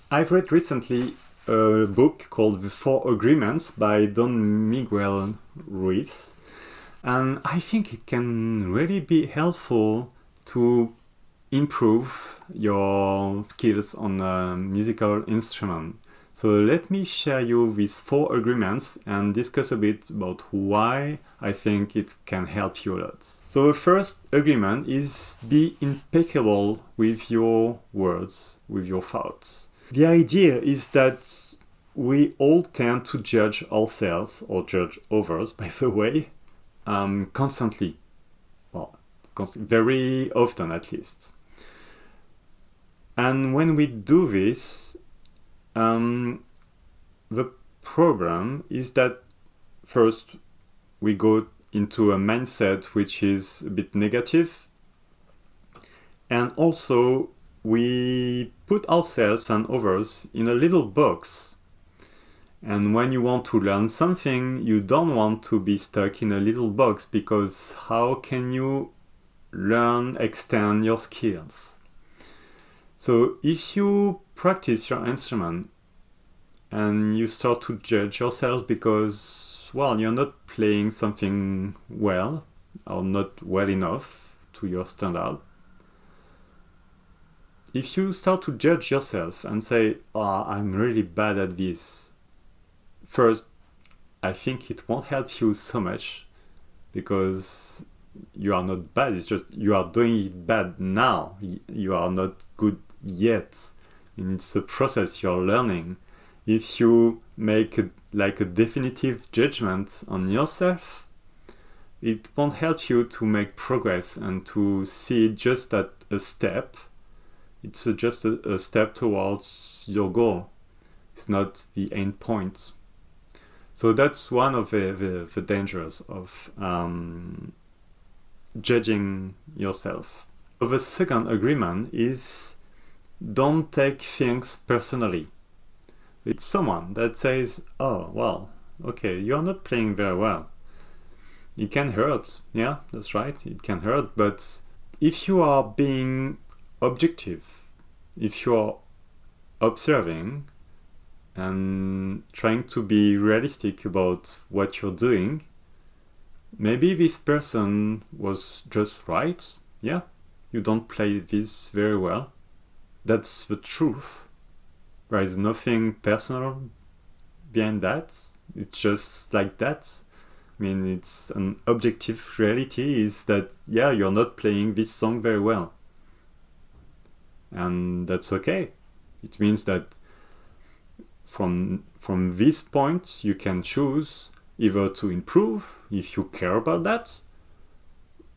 I've read recently a book called The Four Agreements by Don Miguel Ruiz, and I think it can really be helpful to improve your skills on a musical instrument. So let me share you these four agreements and discuss a bit about why I think it can help you a lot. So the first agreement is be impeccable with your words, with your thoughts. The idea is that we all tend to judge ourselves or judge others, by the way, constantly. Well, very often at least. And when we do this, the problem is that first we go into a mindset which is a bit negative, and also we put ourselves and others in a little box. And when you want to learn something, you don't want to be stuck in a little box, because how can you extend your skills? So if you practice your instrument and you start to judge yourself because, well, you're not playing something well or not well enough to your standard, if you start to judge yourself and say, oh, I'm really bad at this, first, I think it won't help you so much, because you are not bad, it's just you are doing it bad now. You are not good yet. And it's a process, you're learning. If you make a definitive judgment on yourself, it won't help you to make progress and to see it just at a step. It's just a step towards your goal. It's not the end point. So that's one of the dangers of judging yourself. So the second agreement is don't take things personally. It's someone that says, oh, well, okay, you're not playing very well. It can hurt. Yeah, that's right. It can hurt. But if you are being objective, if you are observing and trying to be realistic about what you're doing, maybe this person was just right. Yeah, you don't play this very well. That's the truth. There is nothing personal behind that. It's just like that. I mean, it's an objective reality is that, yeah, you're not playing this song very well. And that's okay. It means that from this point, you can choose either to improve if you care about that,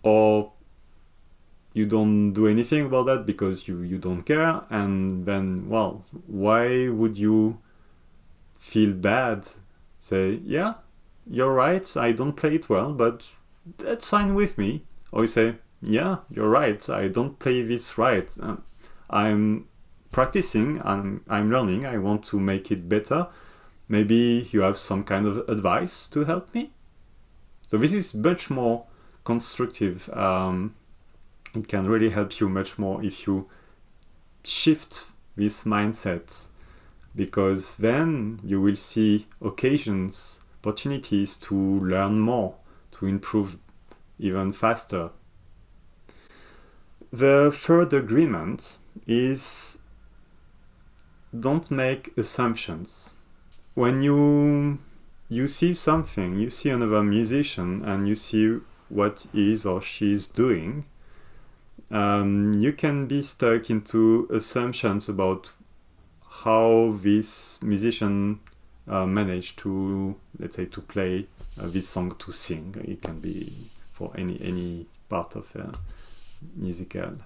or you don't do anything about that because you don't care, and then, well, why would you feel bad? Say, yeah, you're right, I don't play it well, but that's fine with me. Or you say, yeah, you're right, I don't play this right. I'm practicing, I'm learning, I want to make it better. Maybe you have some kind of advice to help me. So this is much more constructive. It can really help you much more if you shift this mindset, because then you will see occasions, opportunities to learn more, to improve even faster. The third agreement is don't make assumptions. When you see something, you see another musician and you see what he or she is doing, you can be stuck into assumptions about how this musician managed to, let's say, to play this song, to sing. It can be for any part of a musical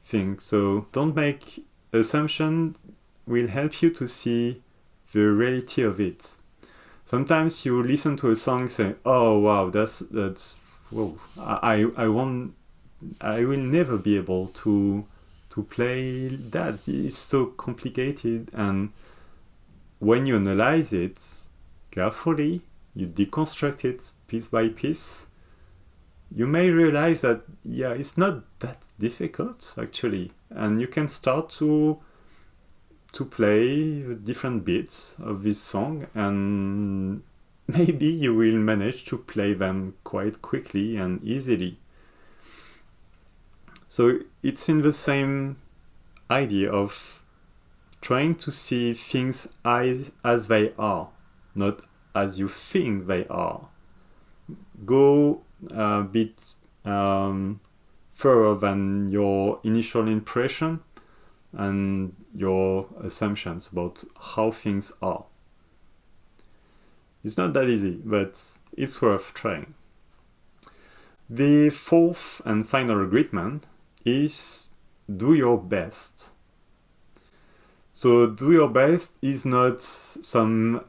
thing. So don't make assumption. Will help you to see the reality of it. Sometimes you listen to a song and say, oh wow, that's whoa, I will never be able to play that. It's so complicated. And when you analyze it carefully, you deconstruct it piece by piece, you may realize that, yeah, it's not that difficult actually. And you can start to to play different beats of this song, and maybe you will manage to play them quite quickly and easily. So it's in the same idea of trying to see things as they are, not as you think they are. Go a bit further than your initial impression and your assumptions about how things are. It's not that easy, but it's worth trying. The fourth and final regretment is do your best. So do your best is not some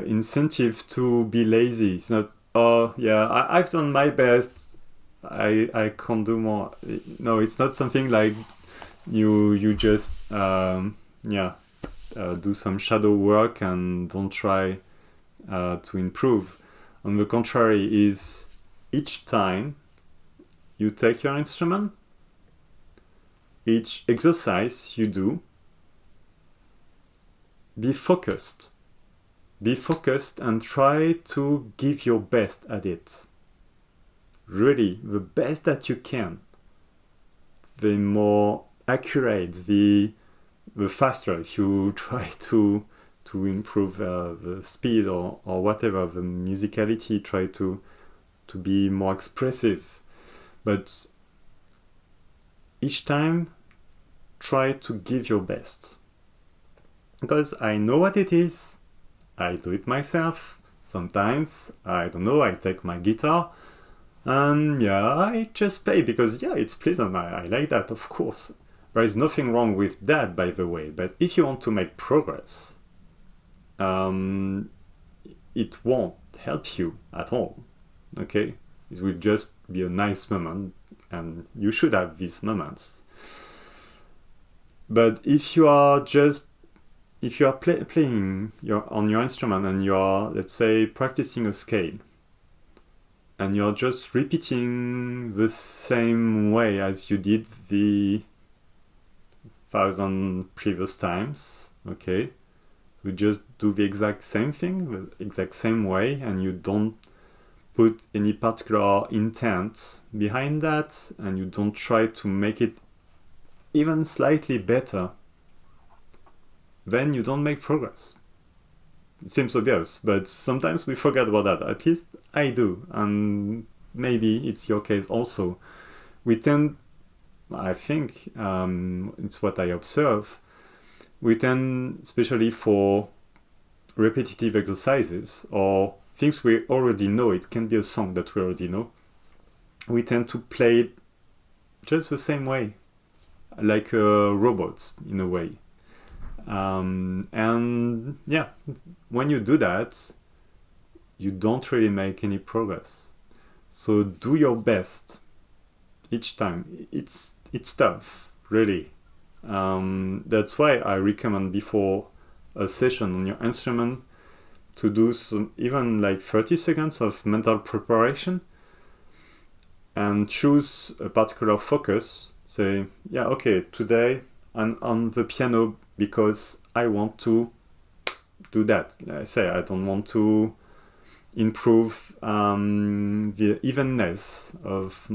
incentive to be lazy. It's not, oh yeah, I've done my best, I can't do more. No, it's not something like you just do some shadow work and don't try to improve. On the contrary, is each time you take your instrument, each exercise you do, be focused and try to give your best at it. Really, the best that you can. The more accurate, the faster. If you try to improve the speed or whatever, the musicality, try to be more expressive. But each time, try to give your best. Because I know what it is. I do it myself. Sometimes, I don't know, I take my guitar and I just play because it's pleasant. I like that, of course. There is nothing wrong with that, by the way. But if you want to make progress, it won't help you at all. Okay? It will just be a nice moment, and you should have these moments. But if you are playing on your instrument and you are, let's say, practicing a scale, and you're just repeating the same way as you did the 1,000 previous times, okay? You just do the exact same thing, the exact same way, and you don't put any particular intent behind that, and you don't try to make it even slightly better, then you don't make progress. It seems obvious, but sometimes we forget about that. At least I do, and maybe it's your case also. We tend, I think, it's what I observe, we tend, especially for repetitive exercises or things we already know, it can be a song that we already know, we tend to play it just the same way, like a robot in a way. When you do that, you don't really make any progress. So do your best each time. It's tough, really. That's why I recommend before a session on your instrument to do some, even like 30 seconds of mental preparation, and choose a particular focus. Say, today I'm on the piano because I want to do that. I say I don't want to improve the evenness of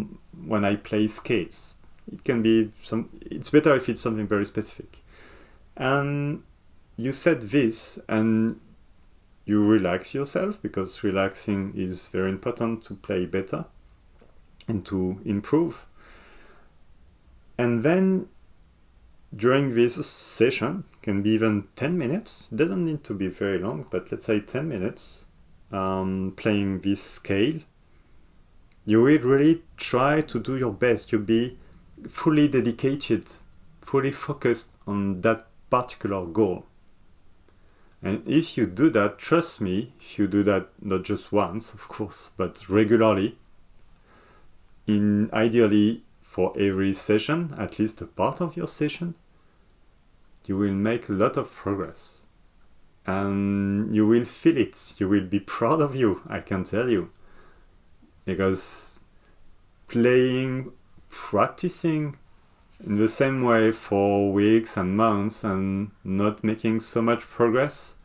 when I play scales. It can be it's better if it's something very specific. And you said this and you relax yourself, because relaxing is very important to play better and to improve. And then during this session, can be even 10 minutes, doesn't need to be very long, but let's say 10 minutes, playing this scale, you will really try to do your best. You'll be fully dedicated, fully focused on that particular goal. And if you do that, trust me, if you do that not just once, of course, but regularly, ideally for every session, at least a part of your session, you will make a lot of progress. And you will feel it. You will be proud of you, I can tell you. Because playing, practicing in the same way for weeks and months and not making so much progress,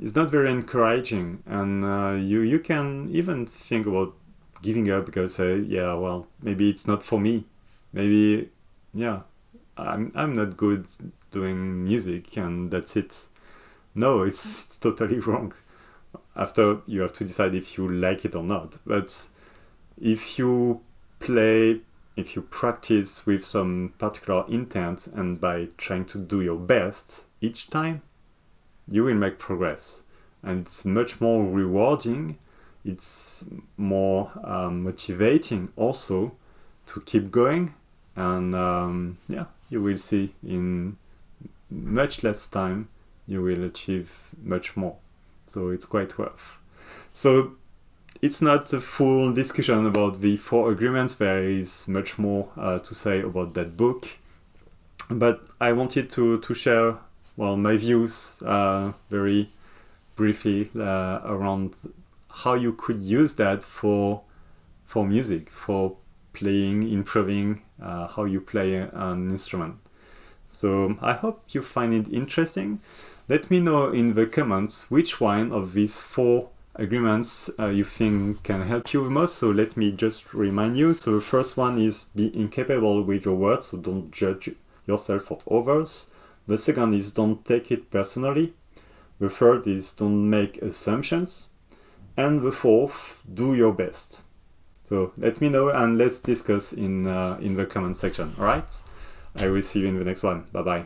it's not very encouraging, and you can even think about giving up because yeah, well, maybe it's not for me. Maybe, yeah, I'm not good doing music and that's it. No, it's totally wrong. After, you have to decide if you like it or not. But if you play, if you practice with some particular intent and by trying to do your best each time, you will make progress. And it's much more rewarding. It's more motivating also to keep going. And yeah, you will see in much less time you will achieve much more. So it's quite worth. So it's not a full discussion about the 4 agreements. There is much more to say about that book. But I wanted to share, well, my views very briefly around how you could use that for music, for playing, improving how you play an instrument. So I hope you find it interesting. Let me know in the comments which one of these 4 agreements you think can help you most. So let me just remind you. So the first one is be incapable with your words, so don't judge yourself or others. The second is don't take it personally. The third is don't make assumptions. And the fourth, do your best. So let me know and let's discuss in the comment section. All right? I will see you in the next one. Bye bye.